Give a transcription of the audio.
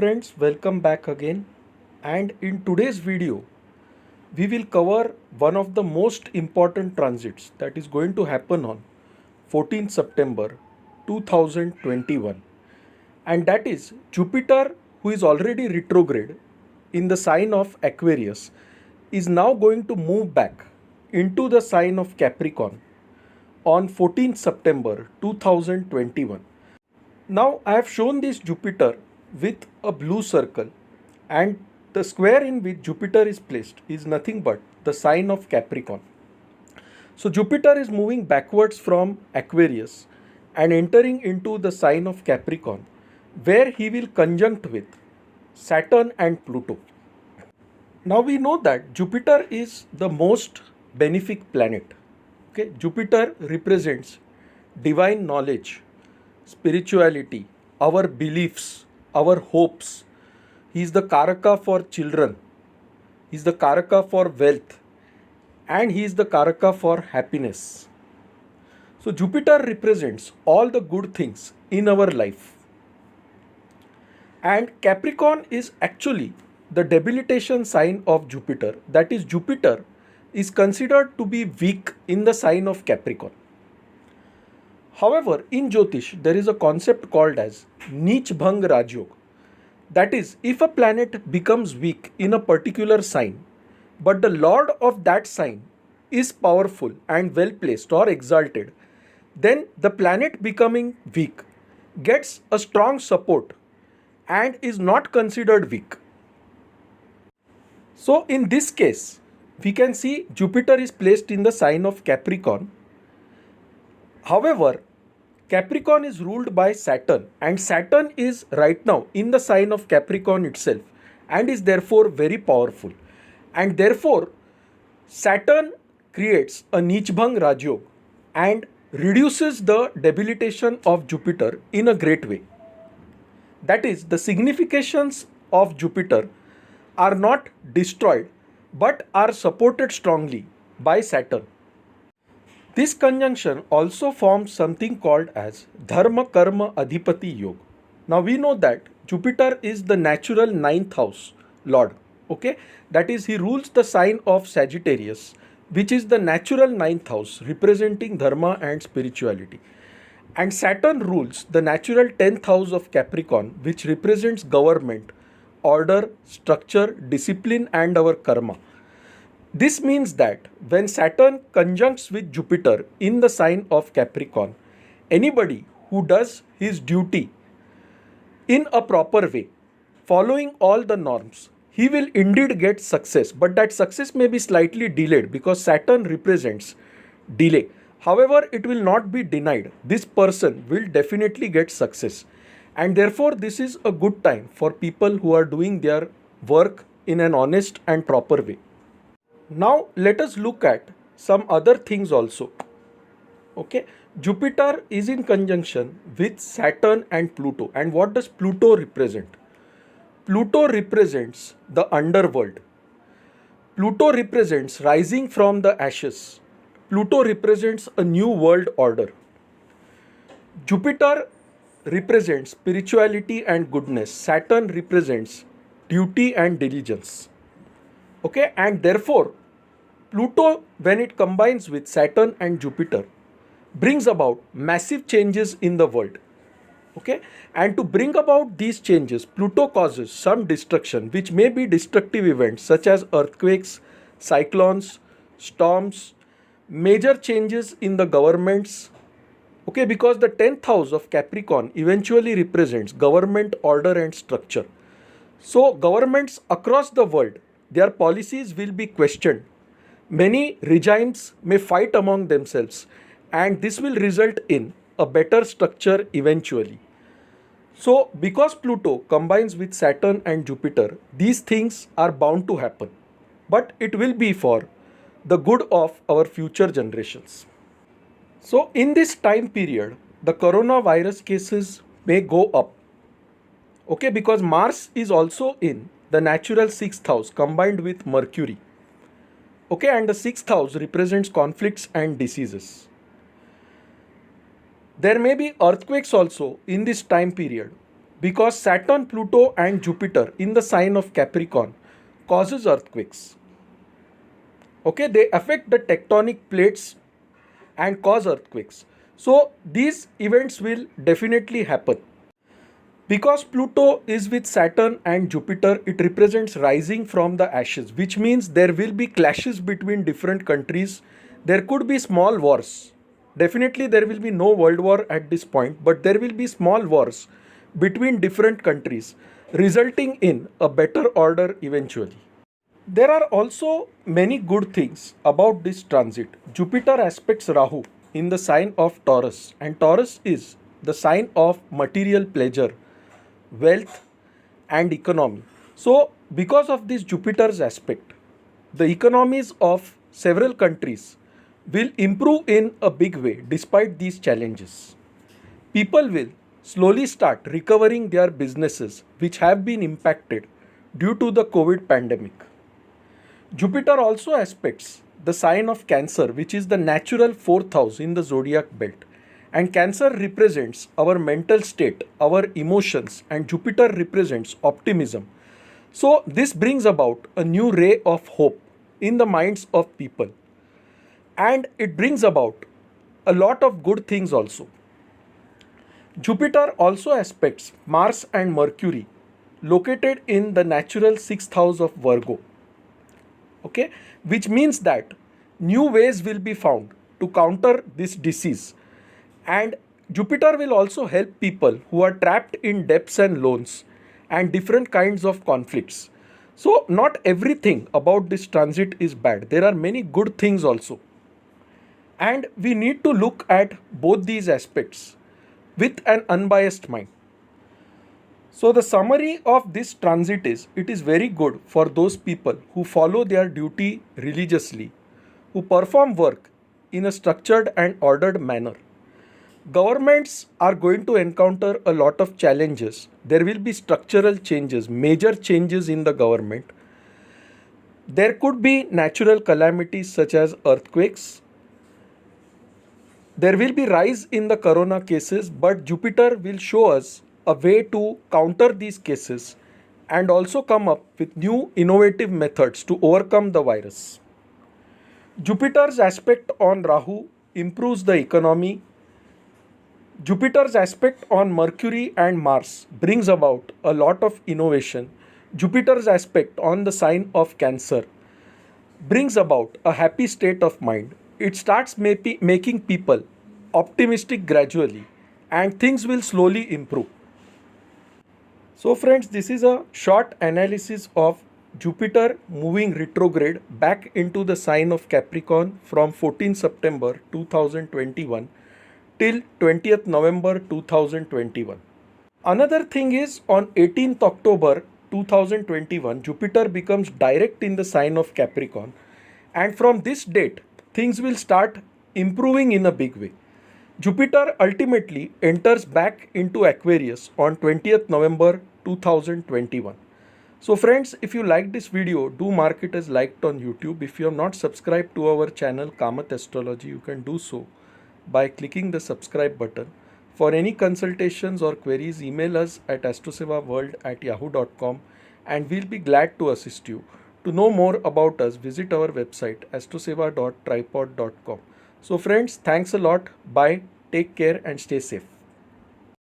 friends, welcome back again. And in today's video, we will cover one of the most important transits that is going to happen on 14th September 2021. And that is Jupiter, who is already retrograde in the sign of Aquarius, is now going to move back into the sign of Capricorn on 14th September 2021. Now I have shown this Jupiter with a blue circle, and the square in which Jupiter is placed is nothing but the sign of Capricorn. So Jupiter is moving backwards from Aquarius and entering into the sign of Capricorn, where he will conjunct with Saturn and Pluto. Now we know that Jupiter is the most benefic planet. Okay, Jupiter represents divine knowledge, spirituality, our beliefs, our hopes. He is the Karaka for children, he is the Karaka for wealth, and he is the Karaka for happiness. So Jupiter represents all the good things in our life. And Capricorn is actually the debilitation sign of Jupiter. That is, Jupiter is considered to be weak in the sign of Capricorn. However, in Jyotish, there is a concept called as Neech Bhang Rajyog. That is, if a planet becomes weak in a particular sign, but the lord of that sign is powerful and well placed or exalted, then the planet becoming weak gets a strong support and is not considered weak. So, in this case, we can see Jupiter is placed in the sign of Capricorn. However, Capricorn is ruled by Saturn, and Saturn is right now in the sign of Capricorn itself and is therefore very powerful. And therefore, Saturn creates a Neechbhang Rajyog and reduces the debilitation of Jupiter in a great way. That is, the significations of Jupiter are not destroyed but are supported strongly by Saturn. This conjunction also forms something called as Dharma Karma Adhipati Yoga. Now we know that Jupiter is the natural 9th house lord. Okay, that is, he rules the sign of Sagittarius, which is the natural 9th house representing dharma and spirituality. And Saturn rules the natural 10th house of Capricorn, which represents government, order, structure, discipline, and our karma. This means that when Saturn conjuncts with Jupiter in the sign of Capricorn, anybody who does his duty in a proper way, following all the norms, he will indeed get success. But that success may be slightly delayed because Saturn represents delay. However, it will not be denied. This person will definitely get success. And therefore, this is a good time for people who are doing their work in an honest and proper way. Now let us look at some other things also. Okay, Jupiter is in conjunction with Saturn and Pluto. And what does Pluto represent? Pluto represents the underworld. Pluto represents rising from the ashes. Pluto represents a new world order. Jupiter represents spirituality and goodness. Saturn represents duty and diligence. Okay, and therefore, Pluto, when it combines with Saturn and Jupiter, brings about massive changes in the world. Okay, and to bring about these changes, Pluto causes some destruction, which may be destructive events such as earthquakes, cyclones, storms, major changes in the governments. Okay, because the 10th house of Capricorn eventually represents government, order, and structure. So, governments across the world, their policies will be questioned. Many regimes may fight among themselves, and this will result in a better structure eventually. So, because Pluto combines with Saturn and Jupiter, these things are bound to happen. But it will be for the good of our future generations. So, in this time period, the coronavirus cases may go up. Okay, because Mars is also in the natural 6th house combined with Mercury. Okay, and the 6th house represents conflicts and diseases. There may be earthquakes also in this time period. because Saturn, Pluto and Jupiter in the sign of Capricorn causes earthquakes. Okay, they affect the tectonic plates and cause earthquakes. So these events will definitely happen. Because Pluto is with Saturn and Jupiter, it represents rising from the ashes, which means there will be clashes between different countries. There could be small wars. Definitely, there will be no world war at this point, but there will be small wars between different countries, resulting in a better order eventually. There are also many good things about this transit. Jupiter aspects Rahu in the sign of Taurus, and Taurus is the sign of material pleasure, wealth, and economy. So, because of this Jupiter's aspect, the economies of several countries will improve in a big way despite these challenges. People will slowly start recovering their businesses which have been impacted due to the COVID pandemic. Jupiter also aspects the sign of Cancer, which is the natural fourth house in the zodiac belt. And Cancer represents our mental state, our emotions, and Jupiter represents optimism. So, this brings about a new ray of hope in the minds of people. And it brings about a lot of good things also. Jupiter also aspects Mars and Mercury, located in the natural sixth house of Virgo. Okay, which means that new ways will be found to counter this disease, and Jupiter will also help people who are trapped in debts and loans and different kinds of conflicts. So not everything about this transit is bad, there are many good things also, and we need to look at both these aspects with an unbiased mind. So the summary of this transit is, it is very good for those people who follow their duty religiously, who perform work in a structured and ordered manner. Governments are going to encounter a lot of challenges. There will be structural changes, major changes in the government. There could be natural calamities such as earthquakes. There will be rise in the corona cases, but Jupiter will show us a way to counter these cases and also come up with new innovative methods to overcome the virus. Jupiter's aspect on Rahu improves the economy. Jupiter's aspect on Mercury and Mars brings about a lot of innovation. Jupiter's aspect on the sign of Cancer brings about a happy state of mind. It starts making people optimistic gradually, and things will slowly improve. So friends, this is a short analysis of Jupiter moving retrograde back into the sign of Capricorn from 14 September 2021 till 20th November 2021. Another thing is, on 18th October 2021, Jupiter becomes direct in the sign of Capricorn, and from this date, things will start improving in a big way. Jupiter ultimately enters back into Aquarius on 20th November 2021. So friends, if you like this video, do mark it as liked on YouTube. If you have not subscribed to our channel Kamath Astrology, you can do so by clicking the subscribe button. For any consultations or queries, email us at astrosevaworld@yahoo.com and we'll be glad to assist you. To know more about us, visit our website astroseva.tripod.com. So friends, thanks a lot. Bye. Take care and stay safe.